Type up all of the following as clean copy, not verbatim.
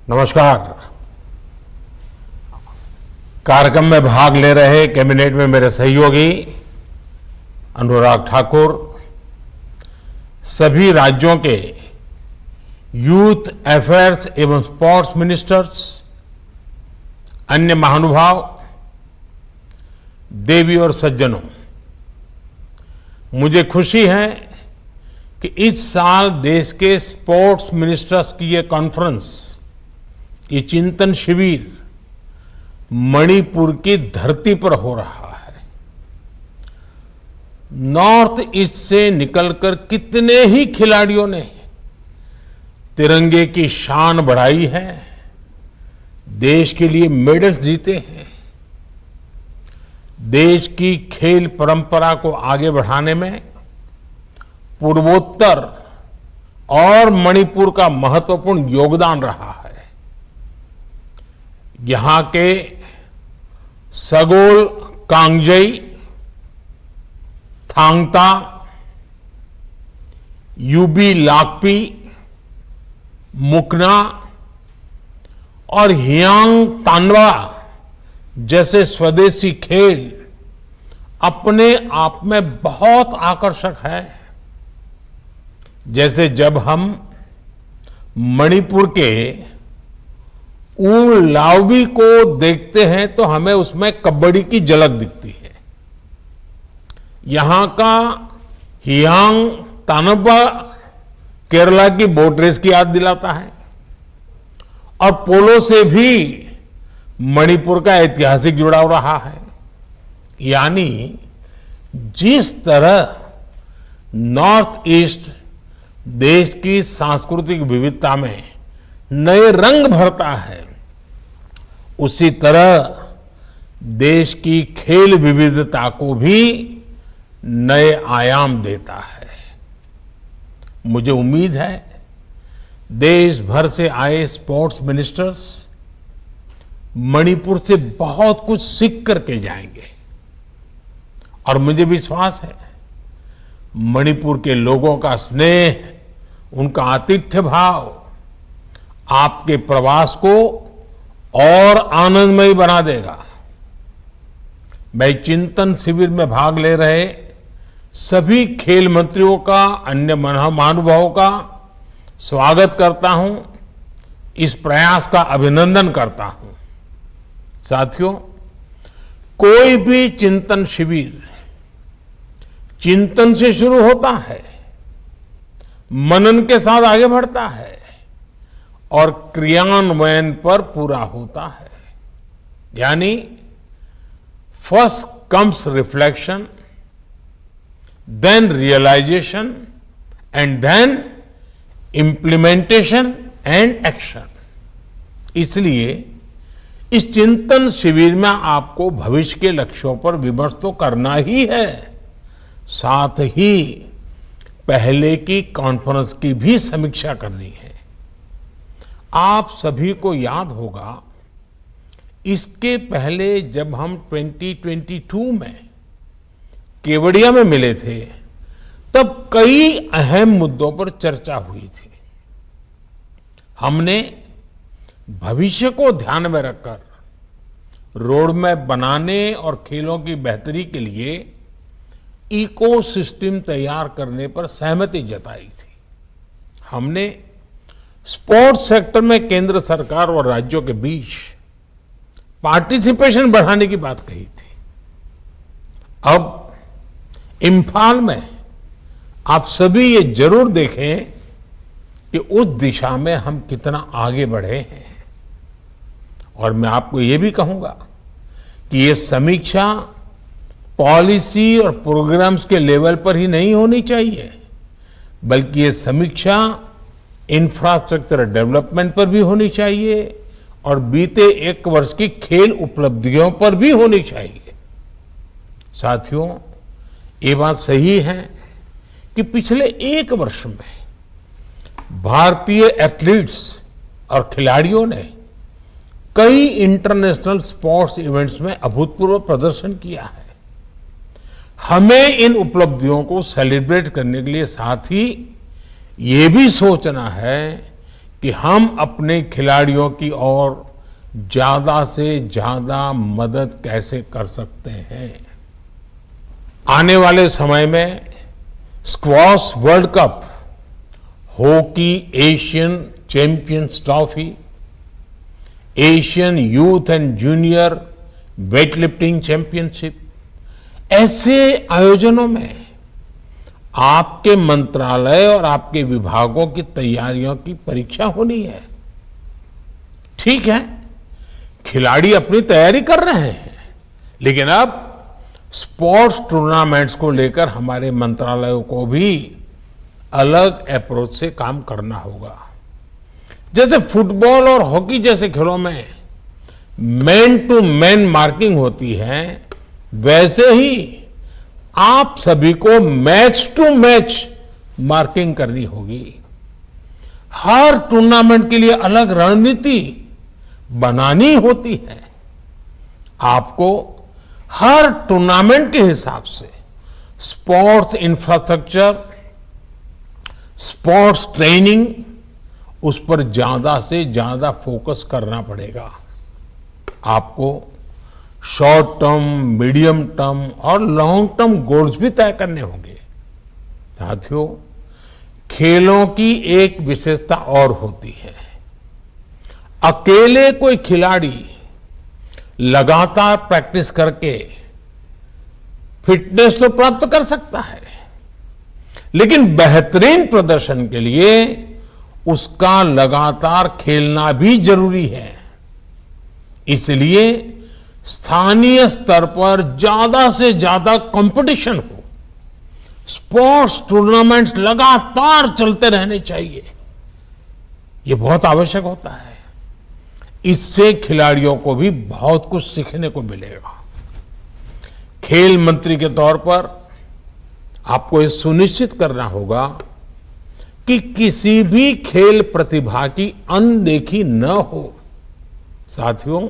नमस्कार। कार्यक्रम में भाग ले रहे कैबिनेट में मेरे सहयोगी अनुराग ठाकुर, सभी राज्यों के यूथ अफेयर्स एवं स्पोर्ट्स मिनिस्टर्स, अन्य महानुभाव, देवी और सज्जनों, मुझे खुशी है कि इस साल देश के स्पोर्ट्स मिनिस्टर्स की ये कॉन्फ्रेंस, ये चिंतन शिविर मणिपुर की धरती पर हो रहा है। नॉर्थ ईस्ट से निकलकर कितने ही खिलाड़ियों ने तिरंगे की शान बढ़ाई है, देश के लिए मेडल जीते हैं। देश की खेल परंपरा को आगे बढ़ाने में पूर्वोत्तर और मणिपुर का महत्वपूर्ण योगदान रहा है। यहां के सगोल कांगजेई, थांगता, यूबी लाकपी, मुकना और हियांग तानवा जैसे स्वदेशी खेल अपने आप में बहुत आकर्षक है। जैसे जब हम मणिपुर के ऊल लावबी को देखते हैं तो हमें उसमें कबड्डी की झलक दिखती है। यहां का हियांग तानबा केरला की बोट रेस की याद दिलाता है और पोलो से भी मणिपुर का ऐतिहासिक जुड़ाव रहा है। यानी जिस तरह नॉर्थ ईस्ट देश की सांस्कृतिक विविधता में नए रंग भरता है, उसी तरह देश की खेल विविधता को भी नए आयाम देता है। मुझे उम्मीद है देश भर से आए स्पोर्ट्स मिनिस्टर्स मणिपुर से बहुत कुछ सीख करके जाएंगे और मुझे विश्वास है मणिपुर के लोगों का स्नेह, उनका आतिथ्य भाव आपके प्रवास को और आनंदमयी बना देगा। मैं चिंतन शिविर में भाग ले रहे सभी खेल मंत्रियों का, अन्य महानुभावों का स्वागत करता हूं, इस प्रयास का अभिनंदन करता हूं। साथियों, कोई भी चिंतन शिविर चिंतन से शुरू होता है, मनन के साथ आगे बढ़ता है और क्रियान्वयन पर पूरा होता है। यानी first comes reflection, then realisation and then implementation and action. इसलिए इस चिंतन शिविर में आपको भविष्य के लक्ष्यों पर विमर्श तो करना ही है, साथ ही पहले की कॉन्फ्रेंस की भी समीक्षा करनी है। आप सभी को याद होगा इसके पहले जब हम 2022 में केवड़िया में मिले थे तब कई अहम मुद्दों पर चर्चा हुई थी। हमने भविष्य को ध्यान में रखकर रोड मैप बनाने और खेलों की बेहतरी के लिए इकोसिस्टम तैयार करने पर सहमति जताई थी। हमने स्पोर्ट्स सेक्टर में केंद्र सरकार और राज्यों के बीच पार्टिसिपेशन बढ़ाने की बात कही थी। अब इम्फाल में आप सभी ये जरूर देखें कि उस दिशा में हम कितना आगे बढ़े हैं। और मैं आपको ये भी कहूंगा कि ये समीक्षा पॉलिसी और प्रोग्राम्स के लेवल पर ही नहीं होनी चाहिए, बल्कि ये समीक्षा इंफ्रास्ट्रक्चर डेवलपमेंट पर भी होनी चाहिए और बीते एक वर्ष की खेल उपलब्धियों पर भी होनी चाहिए। साथियों, ये बात सही है कि पिछले एक वर्ष में भारतीय एथलीट्स और खिलाड़ियों ने कई इंटरनेशनल स्पोर्ट्स इवेंट्स में अभूतपूर्व प्रदर्शन किया है। हमें इन उपलब्धियों को सेलिब्रेट करने के लिए साथ ही ये भी सोचना है कि हम अपने खिलाड़ियों की ओर ज्यादा से ज्यादा मदद कैसे कर सकते हैं। आने वाले समय में squash world cup, hockey Asian champions trophy, Asian youth and junior weight lifting championship, ऐसे आयोजनों में आपके मंत्रालय और आपके विभागों की तैयारियों की परीक्षा होनी है। ठीक है, खिलाड़ी अपनी तैयारी कर रहे हैं, लेकिन अब स्पोर्ट्स टूर्नामेंट्स को लेकर हमारे मंत्रालयों को भी अलग अप्रोच से काम करना होगा। जैसे फुटबॉल और हॉकी जैसे खेलों में मैन टू मैन मार्किंग होती है, वैसे ही आप सभी को मैच टू मैच मार्किंग करनी होगी। हर टूर्नामेंट के लिए अलग रणनीति बनानी होती है। आपको हर टूर्नामेंट के हिसाब से स्पोर्ट्स इंफ्रास्ट्रक्चर, स्पोर्ट्स ट्रेनिंग, उस पर ज्यादा से ज्यादा फोकस करना पड़ेगा। आपको शॉर्ट टर्म, मीडियम टर्म और लॉन्ग टर्म गोल्स भी तय करने होंगे। साथियों, खेलों की एक विशेषता और होती है। अकेले कोई खिलाड़ी लगातार प्रैक्टिस करके फिटनेस तो प्राप्त कर सकता है, लेकिन बेहतरीन प्रदर्शन के लिए उसका लगातार खेलना भी जरूरी है। इसलिए स्थानीय स्तर पर ज्यादा से ज्यादा कंपटीशन हो, स्पोर्ट्स टूर्नामेंट्स लगातार चलते रहने चाहिए। ये बहुत आवश्यक होता है। इससे खिलाड़ियों को भी बहुत कुछ सीखने को मिलेगा। खेल मंत्री के तौर पर आपको ये सुनिश्चित करना होगा कि किसी भी खेल प्रतिभा की अनदेखी न हो। साथियों,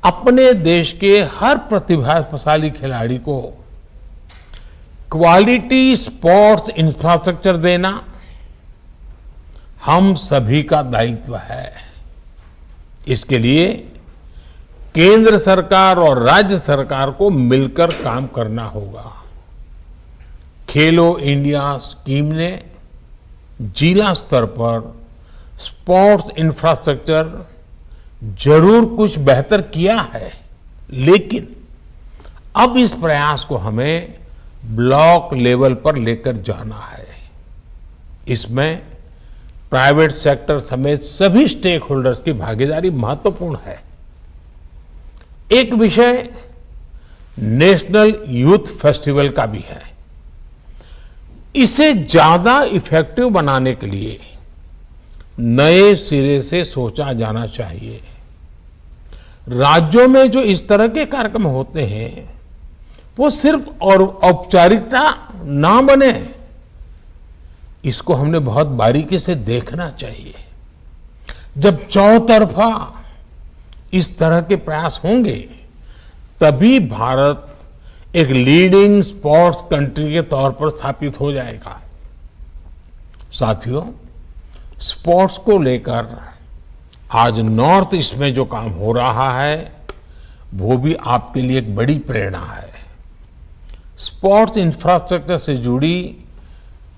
अपने देश के हर प्रतिभाशाली खिलाड़ी को क्वालिटी स्पोर्ट्स इंफ्रास्ट्रक्चर देना हम सभी का दायित्व है। इसके लिए केंद्र सरकार और राज्य सरकार को मिलकर काम करना होगा। खेलो इंडिया स्कीम ने जिला स्तर पर स्पोर्ट्स इंफ्रास्ट्रक्चर जरूर कुछ बेहतर किया है, लेकिन अब इस प्रयास को हमें ब्लॉक लेवल पर लेकर जाना है। इसमें प्राइवेट सेक्टर समेत सभी स्टेक होल्डर्स की भागीदारी महत्वपूर्ण है। एक विषय नेशनल यूथ फेस्टिवल का भी है। इसे ज्यादा इफेक्टिव बनाने के लिए नए सिरे से सोचा जाना चाहिए। राज्यों में जो इस तरह के कार्यक्रम होते हैं, वो सिर्फ और औपचारिकता ना बने, इसको हमने बहुत बारीकी से देखना चाहिए। जब चौतरफा इस तरह के प्रयास होंगे, तभी भारत एक लीडिंग स्पोर्ट्स कंट्री के तौर पर स्थापित हो जाएगा। साथियों, स्पोर्ट्स को लेकर आज नॉर्थ ईस्ट में जो काम हो रहा है, वो भी आपके लिए एक बड़ी प्रेरणा है। स्पोर्ट्स इंफ्रास्ट्रक्चर से जुड़ी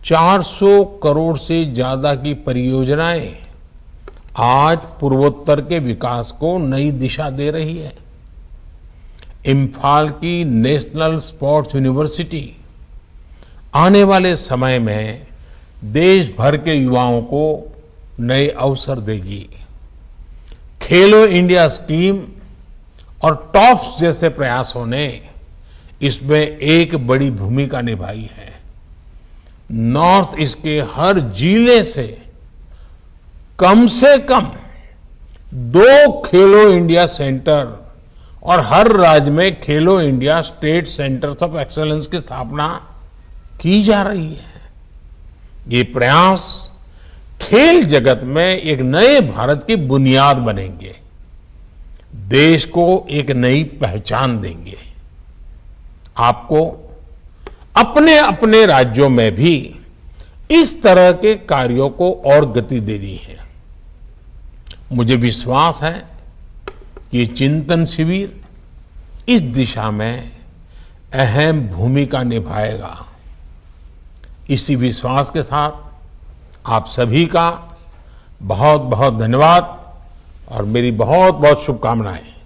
400 करोड़ से ज्यादा की परियोजनाएं आज पूर्वोत्तर के विकास को नई दिशा दे रही है। इम्फाल की नेशनल स्पोर्ट्स यूनिवर्सिटी आने वाले समय में देश भर के युवाओं को नए अवसर देगी। खेलो इंडिया स्कीम और टॉप्स जैसे प्रयासों ने इसमें एक बड़ी भूमिका निभाई है। नॉर्थ ईस्ट के हर जिले से कम 2 खेलो इंडिया सेंटर और हर राज्य में खेलो India state centres of excellence की स्थापना की जा रही है। ये प्रयास खेल जगत में एक नए भारत की बुनियाद बनेंगे, देश को एक नई पहचान देंगे। आपको अपने अपने राज्यों में भी इस तरह के कार्यों को और गति देनी है। मुझे विश्वास है कि ये चिंतन शिविर इस दिशा में अहम भूमिका निभाएगा। इसी विश्वास के साथ आप सभी का बहुत बहुत धन्यवाद और मेरी बहुत बहुत शुभकामनाएं।